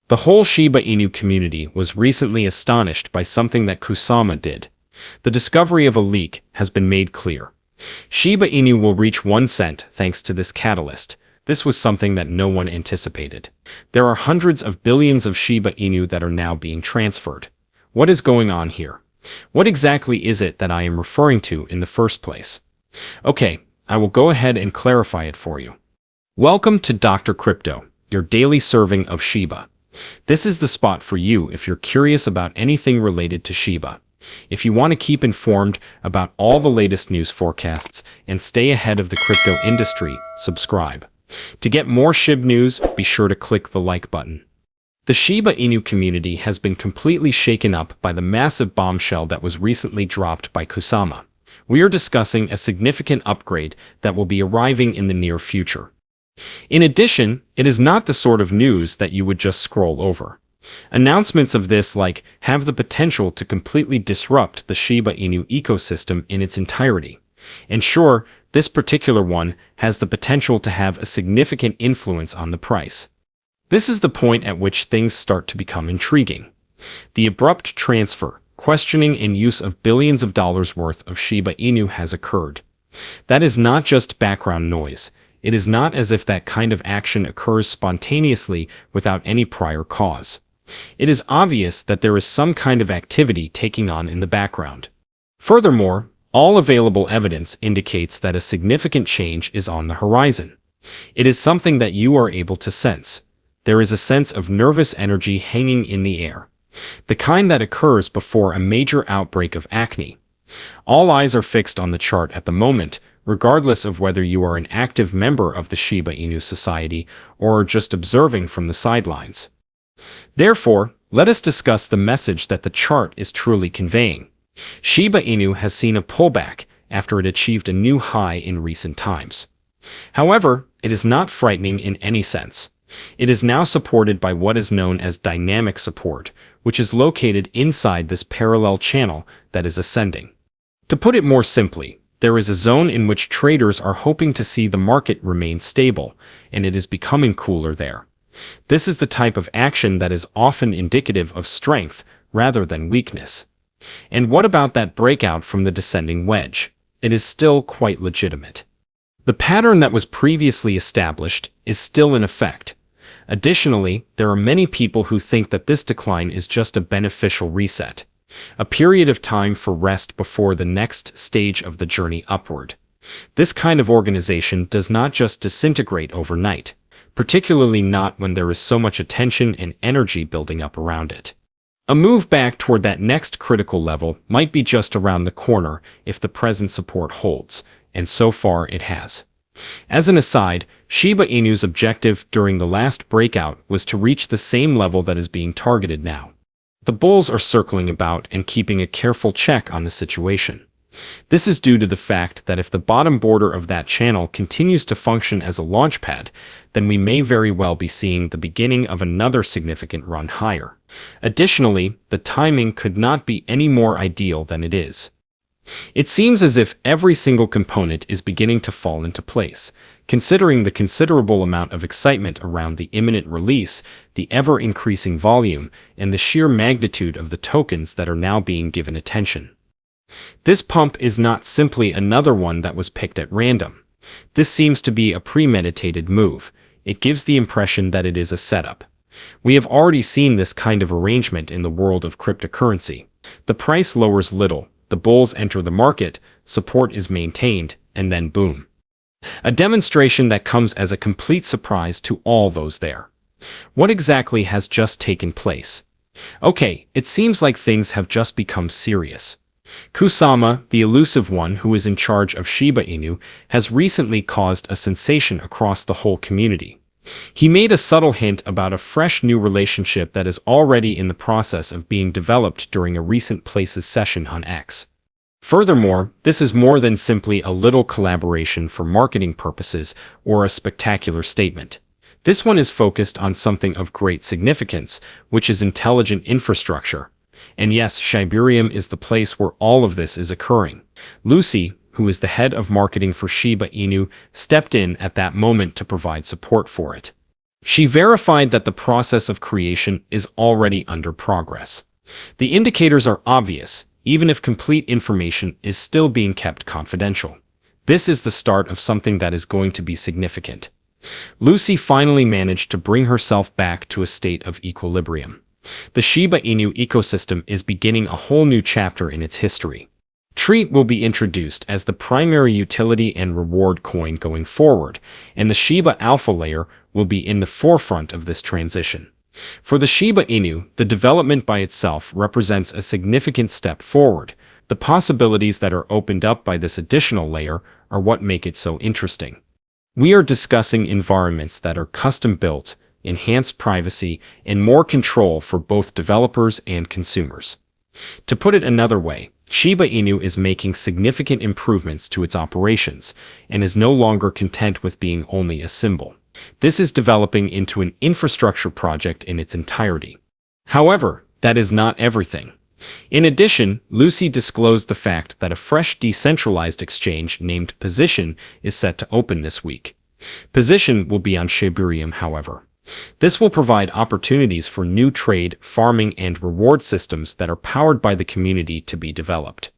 The whole Shiba Inu community was recently astonished by something that Kusama did. The discovery of a leak has been made clear. Shiba Inu will reach 1 cent thanks to this catalyst. This was something that no one anticipated. There are hundreds of billions of Shiba Inu that are now being transferred. What is going on here? What exactly is it that I am referring to in the first place? Okay, I will go ahead and clarify it for you. Welcome to Dr. Crypto, your daily serving of Shiba. This is the spot for you if you're curious about anything related to Shiba. If you want to keep informed about all the latest news forecasts and stay ahead of the crypto industry, subscribe. To get more Shib news, be sure to click the like button. The Shiba Inu community has been completely shaken up by the massive bombshell that was recently dropped by Kusama. We are discussing a significant upgrade that will be arriving in the near future. In addition, it is not the sort of news that you would just scroll over. Announcements of this have the potential to completely disrupt the Shiba Inu ecosystem in its entirety. And sure, this particular one has the potential to have a significant influence on the price. This is the point at which things start to become intriguing. The abrupt transfer, questioning and use of billions of dollars worth of Shiba Inu has occurred. That is not just background noise. It is not as if that kind of action occurs spontaneously without any prior cause. It is obvious that there is some kind of activity taking on in the background. Furthermore, all available evidence indicates that a significant change is on the horizon. It is something that you are able to sense. There is a sense of nervous energy hanging in the air. The kind that occurs before a major outbreak of acne. All eyes are fixed on the chart at the moment, regardless of whether you are an active member of the Shiba Inu society or are just observing from the sidelines. Therefore, let us discuss the message that the chart is truly conveying. Shiba Inu has seen a pullback after it achieved a new high in recent times. However, it is not frightening in any sense. It is now supported by what is known as dynamic support, which is located inside this parallel channel that is ascending. To put it more simply, there is a zone in which traders are hoping to see the market remain stable, and it is becoming cooler there. This is the type of action that is often indicative of strength rather than weakness. And what about that breakout from the descending wedge? It is still quite legitimate. The pattern that was previously established is still in effect. Additionally, there are many people who think that this decline is just a beneficial reset, a period of time for rest before the next stage of the journey upward. This kind of organization does not just disintegrate overnight, particularly not when there is so much attention and energy building up around it. A move back toward that next critical level might be just around the corner if the present support holds, and so far it has. As an aside, Shiba Inu's objective during the last breakout was to reach the same level that is being targeted now. The bulls are circling about and keeping a careful check on the situation. This is due to the fact that if the bottom border of that channel continues to function as a launchpad, then we may very well be seeing the beginning of another significant run higher. Additionally, the timing could not be any more ideal than it is. It seems as if every single component is beginning to fall into place, considering the considerable amount of excitement around the imminent release, the ever-increasing volume, and the sheer magnitude of the tokens that are now being given attention. This pump is not simply another one that was picked at random. This seems to be a premeditated move. It gives the impression that it is a setup. We have already seen this kind of arrangement in the world of cryptocurrency. The price lowers little, the bulls enter the market, support is maintained, and then boom. A demonstration that comes as a complete surprise to all those there. What exactly has just taken place? Okay, it seems like things have just become serious. Kusama, the elusive one who is in charge of Shiba Inu, has recently caused a sensation across the whole community. He made a subtle hint about a fresh new relationship that is already in the process of being developed during a recent Places session on X. Furthermore, this is more than simply a little collaboration for marketing purposes or a spectacular statement. This one is focused on something of great significance, which is intelligent infrastructure. And yes, Shibarium is the place where all of this is occurring. Lucy, who is the head of marketing for Shiba Inu, stepped in at that moment to provide support for it. She verified that the process of creation is already under progress. The indicators are obvious, even if complete information is still being kept confidential. This is the start of something that is going to be significant. Lucy finally managed to bring herself back to a state of equilibrium. The Shiba Inu ecosystem is beginning a whole new chapter in its history. Treat will be introduced as the primary utility and reward coin going forward, and the Shiba Alpha layer will be in the forefront of this transition. For the Shiba Inu, the development by itself represents a significant step forward. The possibilities that are opened up by this additional layer are what make it so interesting. We are discussing environments that are custom-built, enhanced privacy, and more control for both developers and consumers. To put it another way, Shiba Inu is making significant improvements to its operations and is no longer content with being only a symbol. This is developing into an infrastructure project in its entirety. However, that is not everything. In addition, Lucy disclosed the fact that a fresh decentralized exchange named Position is set to open this week. Position will be on Shibarium, however. This will provide opportunities for new trade, farming, and reward systems that are powered by the community to be developed.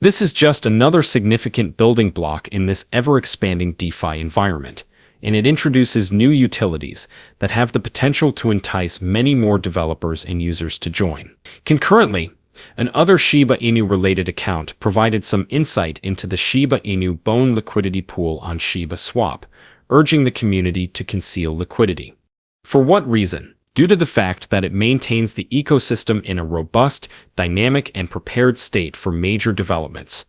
This is just another significant building block in this ever-expanding DeFi environment, and it introduces new utilities that have the potential to entice many more developers and users to join. Concurrently, another Shiba Inu-related account provided some insight into the Shiba Inu Bone liquidity pool on Shiba Swap, urging the community to conceal liquidity. For what reason? Due to the fact that it maintains the ecosystem in a robust, dynamic, and prepared state for major developments.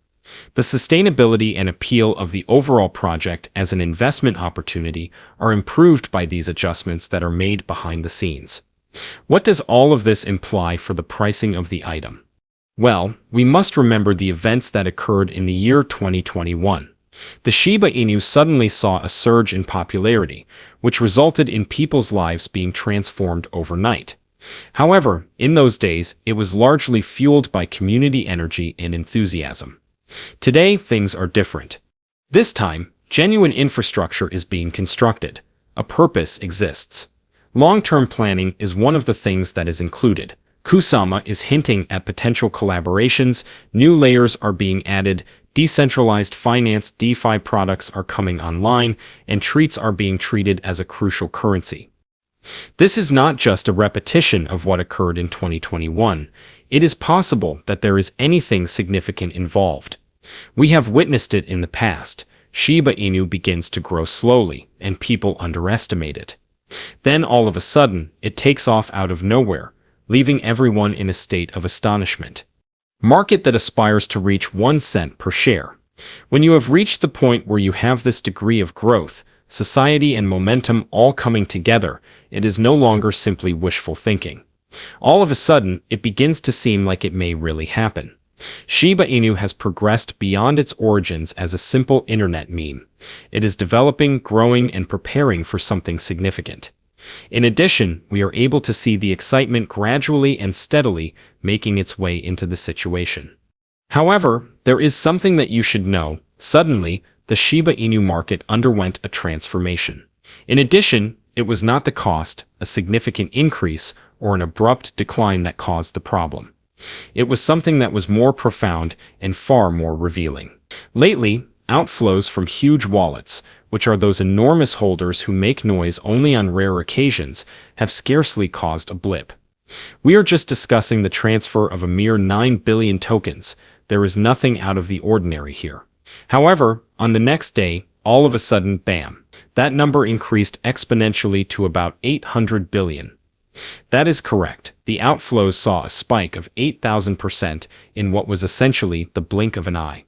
The sustainability and appeal of the overall project as an investment opportunity are improved by these adjustments that are made behind the scenes. What does all of this imply for the pricing of the item? Well, we must remember the events that occurred in the year 2021. The Shiba Inu suddenly saw a surge in popularity, which resulted in people's lives being transformed overnight. However, in those days, it was largely fueled by community energy and enthusiasm. Today, things are different. This time, genuine infrastructure is being constructed. A purpose exists. Long-term planning is one of the things that is included. Kusama is hinting at potential collaborations, new layers are being added, decentralized finance DeFi products are coming online, and treats are being treated as a crucial currency. This is not just a repetition of what occurred in 2021. It is possible that there is anything significant involved. We have witnessed it in the past. Shiba Inu begins to grow slowly, and people underestimate it. Then all of a sudden, it takes off out of nowhere, leaving everyone in a state of astonishment. Market that aspires to reach 1 cent per share. When you have reached the point where you have this degree of growth, society and momentum all coming together, it is no longer simply wishful thinking. All of a sudden, it begins to seem like it may really happen. Shiba Inu has progressed beyond its origins as a simple internet meme. It is developing, growing, and preparing for something significant. In addition, we are able to see the excitement gradually and steadily making its way into the situation. However, there is something that you should know. Suddenly, the Shiba Inu market underwent a transformation. In addition, it was not the cost, a significant increase, or an abrupt decline that caused the problem. It was something that was more profound and far more revealing. Lately, outflows from huge wallets, which are those enormous holders who make noise only on rare occasions, have scarcely caused a blip. We are just discussing the transfer of a mere 9 billion tokens. There is nothing out of the ordinary here. However, on the next day, all of a sudden, bam, that number increased exponentially to about 800 billion. That is correct. The outflows saw a spike of 8,000% in what was essentially the blink of an eye.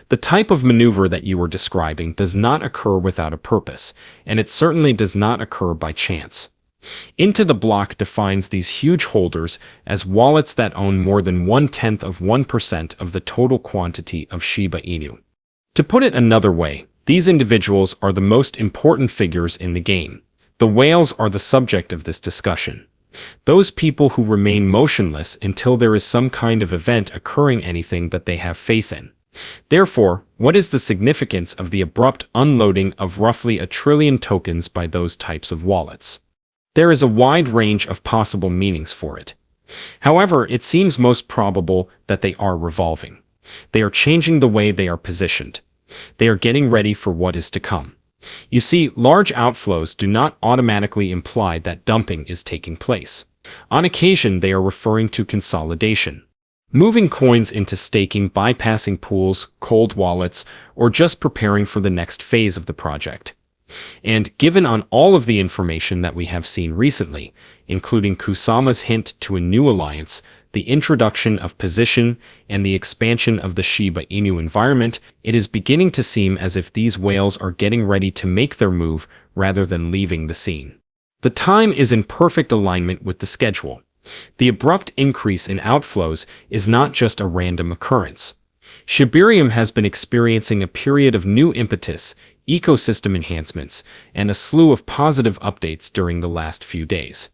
The type of maneuver that you were describing does not occur without a purpose, and it certainly does not occur by chance. Into the Block defines these huge holders as wallets that own more than 0.1% of the total quantity of Shiba Inu. To put it another way, these individuals are the most important figures in the game. The whales are the subject of this discussion. Those people who remain motionless until there is some kind of event occurring, anything that they have faith in. Therefore, what is the significance of the abrupt unloading of roughly 1 trillion tokens by those types of wallets? There is a wide range of possible meanings for it. However, it seems most probable that they are revolving. They are changing the way they are positioned. They are getting ready for what is to come. You see, large outflows do not automatically imply that dumping is taking place. On occasion, they are referring to consolidation. Moving coins into staking, bypassing pools, cold wallets, or just preparing for the next phase of the project. And given on all of the information that we have seen recently, including Kusama's hint to a new alliance, the introduction of position, and the expansion of the Shiba Inu environment, it is beginning to seem as if these whales are getting ready to make their move rather than leaving the scene. The time is in perfect alignment with the schedule. The abrupt increase in outflows is not just a random occurrence. Shibarium has been experiencing a period of new impetus, ecosystem enhancements, and a slew of positive updates during the last few days.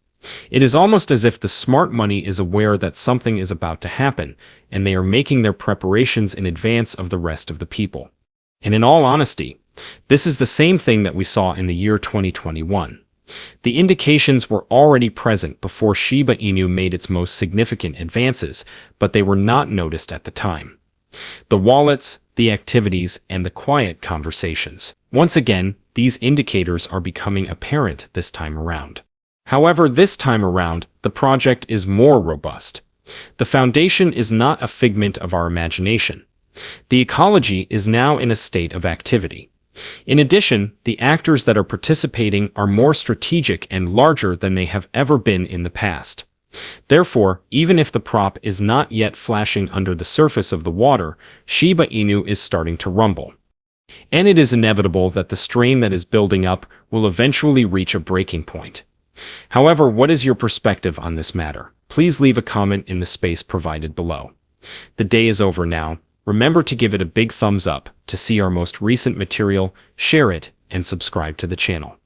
It is almost as if the smart money is aware that something is about to happen, and they are making their preparations in advance of the rest of the people. And in all honesty, this is the same thing that we saw in the year 2021. The indications were already present before Shiba Inu made its most significant advances, but they were not noticed at the time. The wallets, the activities, and the quiet conversations. Once again, these indicators are becoming apparent this time around. However, this time around, the project is more robust. The foundation is not a figment of our imagination. The ecology is now in a state of activity. In addition, the actors that are participating are more strategic and larger than they have ever been in the past. Therefore, even if the prop is not yet flashing under the surface of the water, Shiba Inu is starting to rumble. And it is inevitable that the strain that is building up will eventually reach a breaking point. However, what is your perspective on this matter? Please leave a comment in the space provided below. The day is over now. Remember to give it a big thumbs up to see our most recent material, share it, and subscribe to the channel.